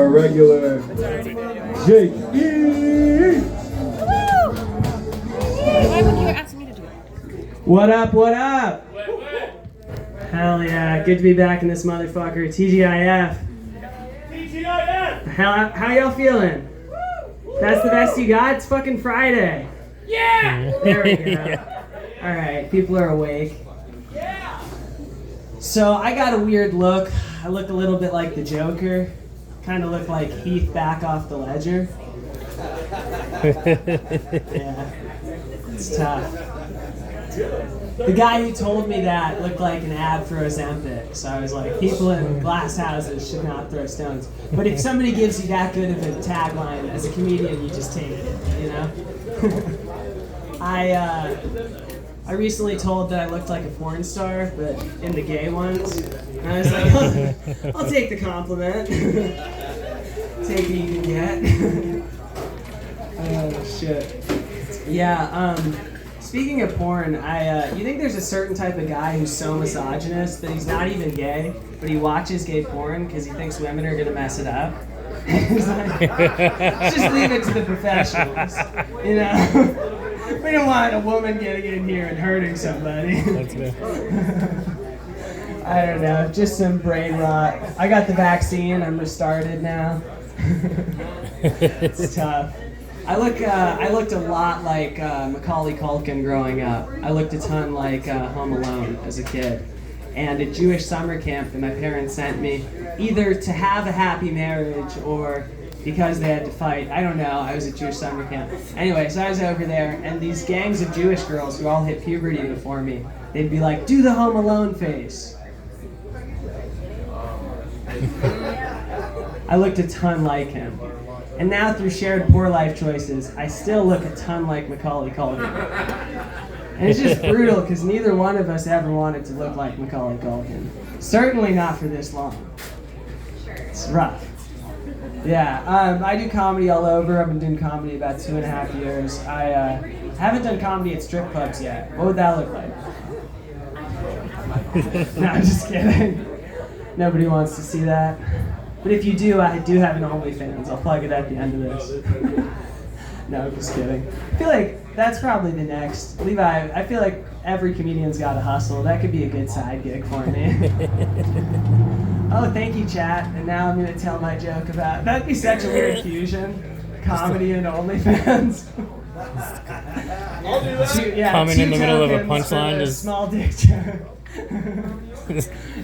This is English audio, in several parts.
our regular Jake E. Why would you ask me to do it? What up, what up? Hell yeah, good to be back in this motherfucker. TGIF. How y'all feeling? That's the best you got? It's fucking Friday. Yeah! There we go. Alright, people are awake. So I got a weird look. I look a little bit like the Joker. Kind of look like Heath back off the ledger. Yeah, it's tough. The guy who told me that looked like an ad for Ozempic, so I was like, people in glass houses should not throw stones. But if somebody gives you that good of a tagline, as a comedian, you just take it, you know? I recently told that I looked like a porn star, but in the gay ones. And I was like, I'll take the compliment. Take what you can get. Oh, shit. Yeah, speaking of porn, you think there's a certain type of guy who's so misogynist that he's not even gay, but he watches gay porn because he thinks women are gonna mess it up? He's like, just leave it to the professionals, you know? We don't want a woman getting in here and hurting somebody. That's good. I don't know, just some brain rot. I got the vaccine, I'm restarted now. It's tough. I looked a lot like Macaulay Culkin growing up. I looked a ton like Home Alone as a kid. And at Jewish summer camp that my parents sent me, either to have a happy marriage or because they had to fight. I don't know, I was at Jewish summer camp. Anyway, so I was over there, and these gangs of Jewish girls who all hit puberty before me, they'd be like, do the Home Alone face. I looked a ton like him. And now through shared poor life choices, I still look a ton like Macaulay Culkin. And it's just brutal because neither one of us ever wanted to look like Macaulay Culkin. Certainly not for this long. It's rough. Yeah, I do comedy all over. I've been doing comedy about 2.5 years. I haven't done comedy at strip clubs yet. What would that look like? No, I'm just kidding. Nobody wants to see that. But if you do, I do have an OnlyFans. I'll plug it at the end of this. No, I'm just kidding. I feel like that's probably the next. Levi, I feel like every comedian's got to hustle. That could be a good side gig for me. Oh, thank you, chat. And now I'm going to tell my joke about... That'd be such a weird fusion. Comedy and OnlyFans. I'll do that. Comment in the middle of a punchline. Just small dick joke.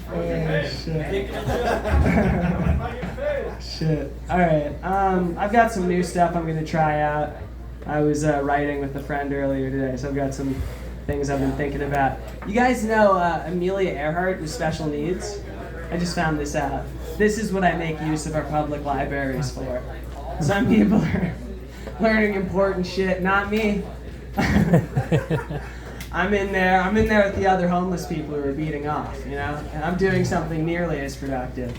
Oh, shit. Shit. Alright, I've got some new stuff I'm going to try out. I was writing with a friend earlier today, so I've got some things I've been thinking about. You guys know Amelia Earhart with special needs? I just found this out. This is what I make use of our public libraries for. Some people are learning important shit, not me. I'm in there with the other homeless people who are beating off, you know? And I'm doing something nearly as productive.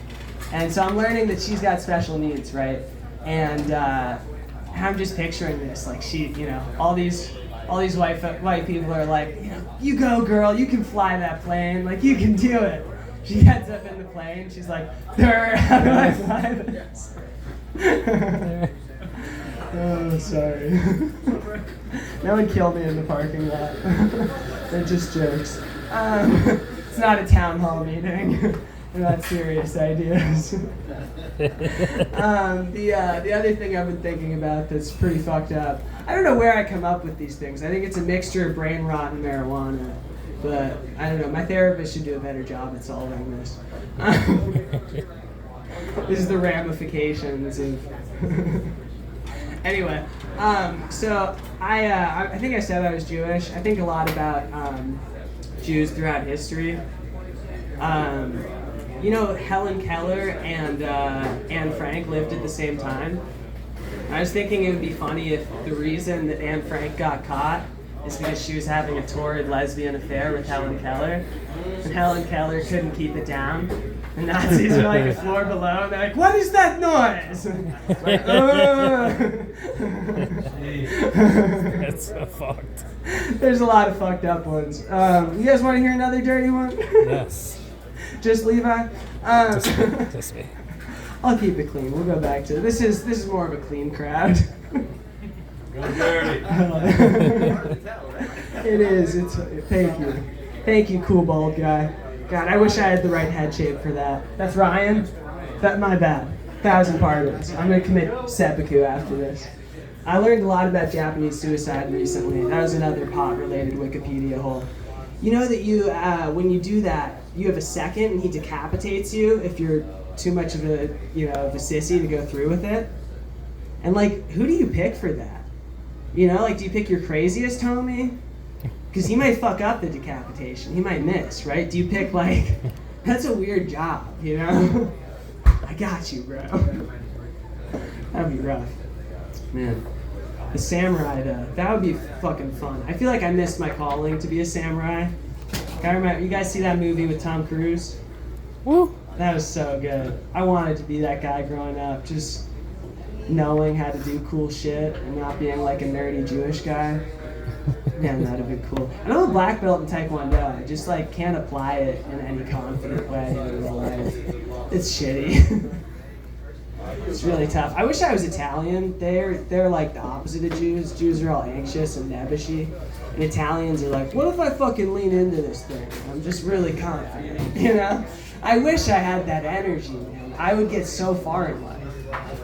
And so I'm learning that she's got special needs, right? And I'm just picturing this, like she, you know, all these white people are like, you know, you go girl, you can fly that plane, like you can do it. She gets up in the plane, she's like, how do I fly this? Oh, sorry. No one killed me in the parking lot. They're just jokes. It's not a town hall meeting. They're not serious ideas. The other thing I've been thinking about that's pretty fucked up, I don't know where I come up with these things. I think it's a mixture of brain rot and marijuana. But, I don't know, my therapist should do a better job at solving this. This is the ramifications of... Anyway, so I think I said I was Jewish. I think a lot about Jews throughout history. You know, Helen Keller and Anne Frank lived at the same time. I was thinking it would be funny if the reason that Anne Frank got caught is because she was having a torrid lesbian affair with Helen Keller, and Helen Keller couldn't keep it down. The Nazis are like a floor below. They're like, "What is that noise?" Like, That's so fucked. There's a lot of fucked up ones. You guys want to hear another dirty one? Yes. Just Levi? Just me. I'll keep it clean. We'll go back to this is more of a clean crowd. It is. Thank you, cool bald guy. God, I wish I had the right head shape for that. That's Ryan. My bad. 1,000 pardons. I'm gonna commit seppuku after this. I learned a lot about Japanese suicide recently. That was another pot-related Wikipedia hole. You know that you, when you do that, you have a second and he decapitates you if you're too much of a, of a sissy to go through with it. And like, who do you pick for that? Do you pick your craziest homie? Because he might fuck up the decapitation. He might miss, right? Do you pick that's a weird job, I got you, bro. That'd be rough. Man. The samurai, though. That would be fucking fun. I feel like I missed my calling to be a samurai. I remember, you guys see that movie with Tom Cruise? Woo! That was so good. I wanted to be that guy growing up, just knowing how to do cool shit and not being like a nerdy Jewish guy. Man, that'd have been cool. And I'm a black belt in Taekwondo. I just can't apply it in any confident way in real life. It's shitty. It's really tough. I wish I was Italian. They're like the opposite of Jews. Jews are all anxious and nebbishy. And Italians are like, what if I fucking lean into this thing? I'm just really confident, I wish I had that energy, man. I would get so far in life.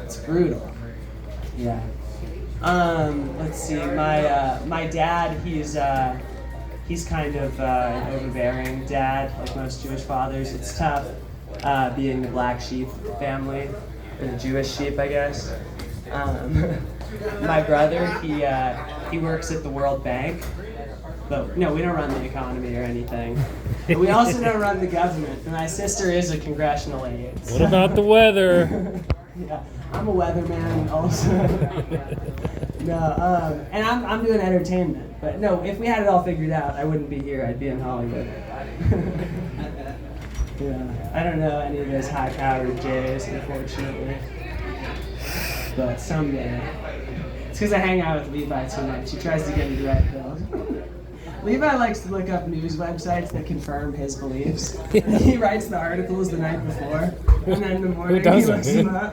It's brutal. Yeah. Let's see. My dad, he's kind of an overbearing dad, like most Jewish fathers. It's tough being the black sheep of the family, or the Jewish sheep, I guess. My brother, he works at the World Bank. But no, we don't run the economy or anything. But we also don't run the government. And my sister is a congressional aide. So. What about the weather? Yeah, I'm a weatherman also. No, and I'm doing entertainment. But no, if we had it all figured out, I wouldn't be here. I'd be in Hollywood. Yeah, I don't know any of those high-powered Jays, unfortunately. But someday. It's because I hang out with Levi too much. He tries to get me red pilled. Levi likes to look up news websites that confirm his beliefs. He writes the articles the night before, and then in the morning he looks them up.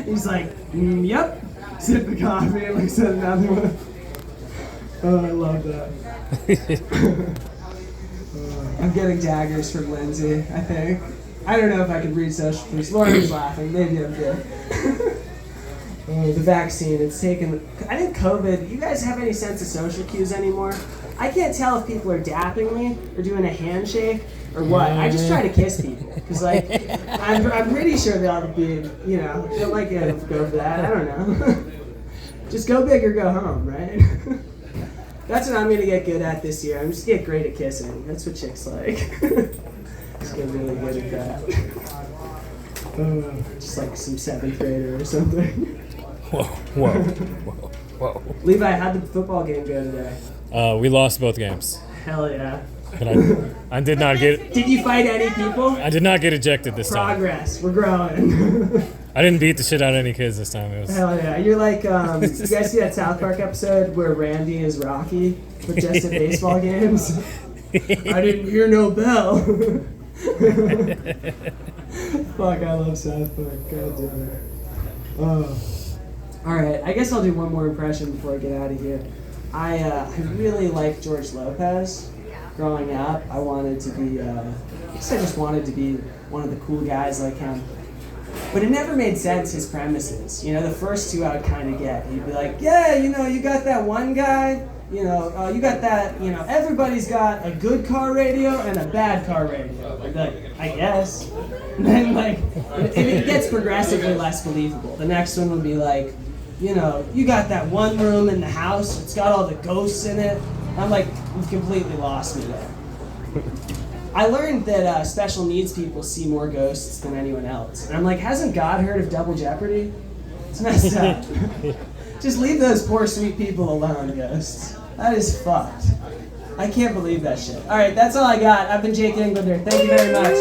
He's like, yep. Sip the coffee and looks at another one. Oh, I love that. I'm getting daggers from Lindsay, I think. I don't know if I can read social cues. Lauren's laughing. Maybe I'm good. The vaccine, it's taken... I think COVID... You guys have any sense of social cues anymore? I can't tell if people are dapping me or doing a handshake or what. I just try to kiss people. Because, I'm pretty sure they'll be, they'll go for that. I don't know. Just go big or go home, right? That's what I'm going to get good at this year. I'm just going to get great at kissing. That's what chicks like. Just get really good at that. Just like some 7th grader or something. Whoa. Levi, how'd the football game go today? We lost both games. Hell yeah. But I did not get... Did you fight any people? I did not get ejected this time. Progress. We're growing. I didn't beat the shit out of any kids this time. It was... Hell yeah. You're like, you guys see that South Park episode where Randy is Rocky, but just at baseball games? I didn't hear no bell. Fuck, I love South Park. God damn it. Oh. Alright, I guess I'll do one more impression before I get out of here. I really liked George Lopez. Growing up, I wanted to be, I just wanted to be one of the cool guys like him. But it never made sense, his premises. The first two I would kind of get. He'd be like, yeah, you got that one guy, you got that, everybody's got a good car radio and a bad car radio. I'd be like, I guess. And then, it gets progressively less believable. The next one would be like, you got that one room in the house, it's got all the ghosts in it. I'm like, you've completely lost me there. I learned that special needs people see more ghosts than anyone else. And I'm like, hasn't God heard of Double Jeopardy? It's messed up. Just leave those poor sweet people alone, ghosts. That is fucked. I can't believe that shit. Alright, that's all I got. I've been Jake Englander. Thank you very much.